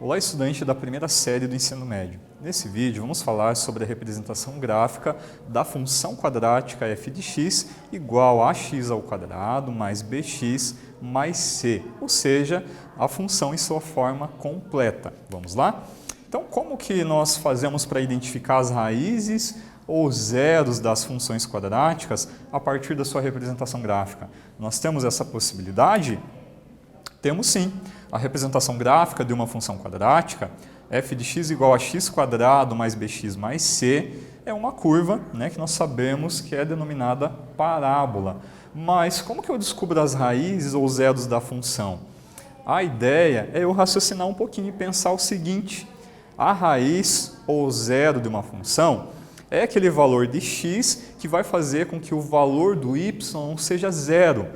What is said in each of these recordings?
Olá, estudante da primeira série do ensino médio. Nesse vídeo vamos falar sobre a representação gráfica da função quadrática f de x igual a ax ao quadrado mais bx mais c, ou seja, a função em sua forma completa. Vamos lá? Então, como que nós fazemos para identificar as raízes ou zeros das funções quadráticas a partir da sua representação gráfica? Nós temos essa possibilidade? Temos sim. A representação gráfica de uma função quadrática, f de x igual a x quadrado mais bx mais c, é uma curva, que nós sabemos que é denominada parábola. Mas como que eu descubro as raízes ou zeros da função? A ideia é eu raciocinar um pouquinho e pensar o seguinte: a raiz ou zero de uma função é aquele valor de x que vai fazer com que o valor do y seja zero.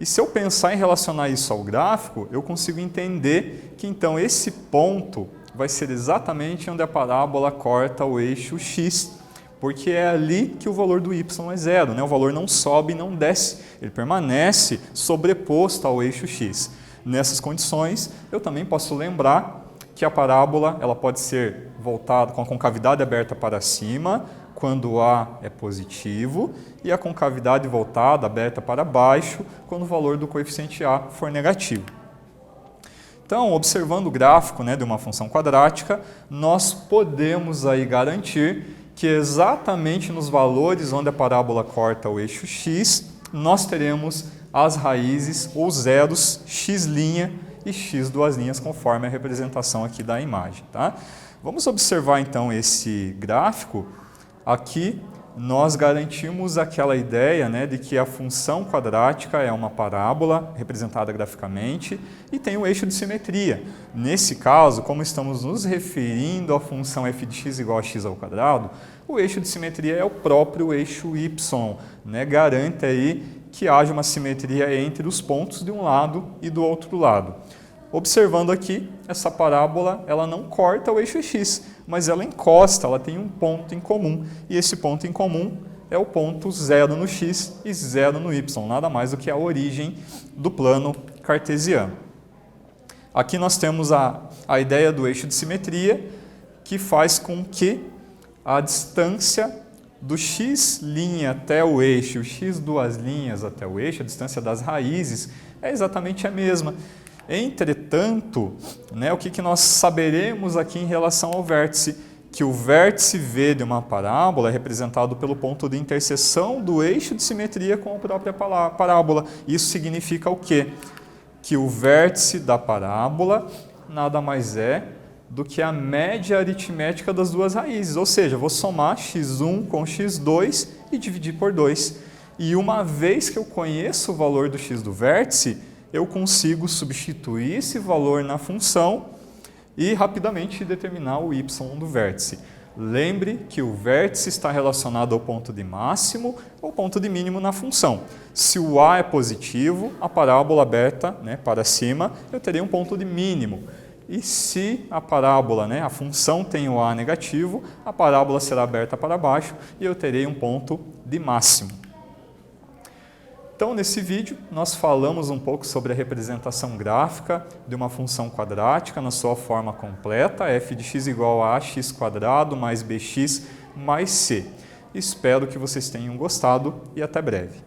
E se eu pensar em relacionar isso ao gráfico, eu consigo entender que então esse ponto vai ser exatamente onde a parábola corta o eixo x, porque é ali que o valor do y é zero, O valor não sobe e não desce, ele permanece sobreposto ao eixo x. Nessas condições, eu também posso lembrar que a parábola ela pode ser voltada com a concavidade aberta para cima, quando A é positivo, e a concavidade voltada, aberta para baixo, quando o valor do coeficiente A for negativo. Então, observando o gráfico de uma função quadrática, nós podemos aí garantir que exatamente nos valores onde a parábola corta o eixo x, nós teremos as raízes ou zeros x' e x duas linhas, conforme a representação aqui da imagem. Tá? Vamos observar então esse gráfico. Aqui nós garantimos aquela ideia de que a função quadrática é uma parábola representada graficamente e tem o eixo de simetria. Nesse caso, como estamos nos referindo à função f de x igual a x ao quadrado, o eixo de simetria é o próprio eixo y, garante aí que haja uma simetria entre os pontos de um lado e do outro lado. Observando aqui, essa parábola ela não corta o eixo x, mas ela encosta, ela tem um ponto em comum. E esse ponto em comum é o ponto 0 no x e 0 no y, nada mais do que a origem do plano cartesiano. Aqui nós temos a ideia do eixo de simetria, que faz com que a distância do x' até o eixo, o x duas linhas até o eixo, a distância das raízes, é exatamente a mesma. Entretanto, o que nós saberemos aqui em relação ao vértice? Que o vértice V de uma parábola é representado pelo ponto de interseção do eixo de simetria com a própria parábola. Isso significa o quê? Que o vértice da parábola nada mais é do que a média aritmética das duas raízes. Ou seja, eu vou somar x1 com x2 e dividir por 2. E uma vez que eu conheço o valor do x do vértice, eu consigo substituir esse valor na função e rapidamente determinar o y do vértice. Lembre que o vértice está relacionado ao ponto de máximo ou ponto de mínimo na função. Se o A é positivo, a parábola aberta para cima, eu terei um ponto de mínimo. E se a parábola, a função tem o A negativo, a parábola será aberta para baixo e eu terei um ponto de máximo. Então, nesse vídeo, nós falamos um pouco sobre a representação gráfica de uma função quadrática na sua forma completa, f de x igual a ax quadrado mais bx mais c. Espero que vocês tenham gostado e até breve.